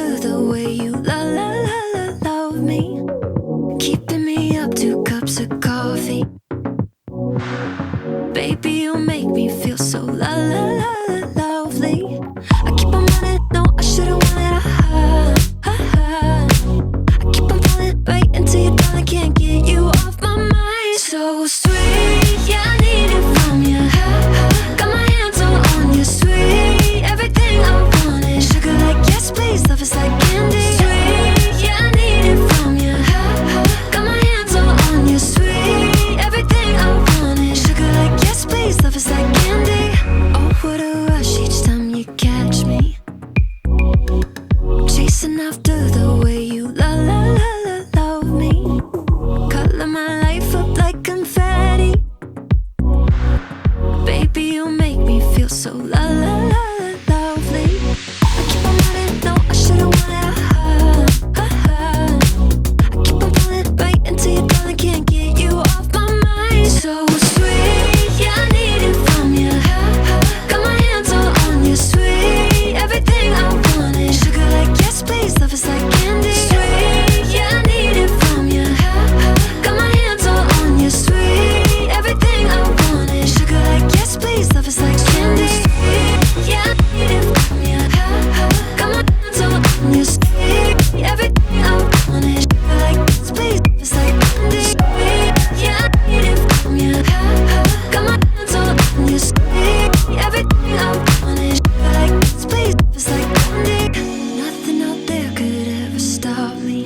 after the way you love me, keeping me up 2 cups of coffee. Baby, you make me feel so lovely. I keep on running, no, I should've wanted I keep on falling right into your darling, can't get you off my mind. So sweet, yeah, I need it from you. Got my hands all on you, sweet. Everything I wanted, sugar like yes please, love is like candy. Sweet, yeah, I need it from you. Got my hands all on you, sweet. Everything I wanted, sugar like yes please, love is like candy. Oh, what a rush each time you catch me, chasing after the way you love me. Color my life up like confetti. Baby, you make me feel so lovely. I keep on running, no, I should've wanted I keep on falling right into your darling, can't get you off my mind. So sweet, yeah, I need it from you. Got my hands all on you, sweet. Everything I wanted, sugar like yes please, love is like candy. Sweet, yeah, I need it from you. Got my hands all on you, sweet. Everything I wanted, sugar like yes please, love is like candy. Sweet, yeah, I need it from you. Got my hands all on you, sweet. Everything I wanted, sugar like yes please, love is like candy. Sweet, yeah, I need it from you. Got my hands all on you, sweet. Everything I wanted, sugar like yes please, love is like candy. Nothing out there could ever stop me.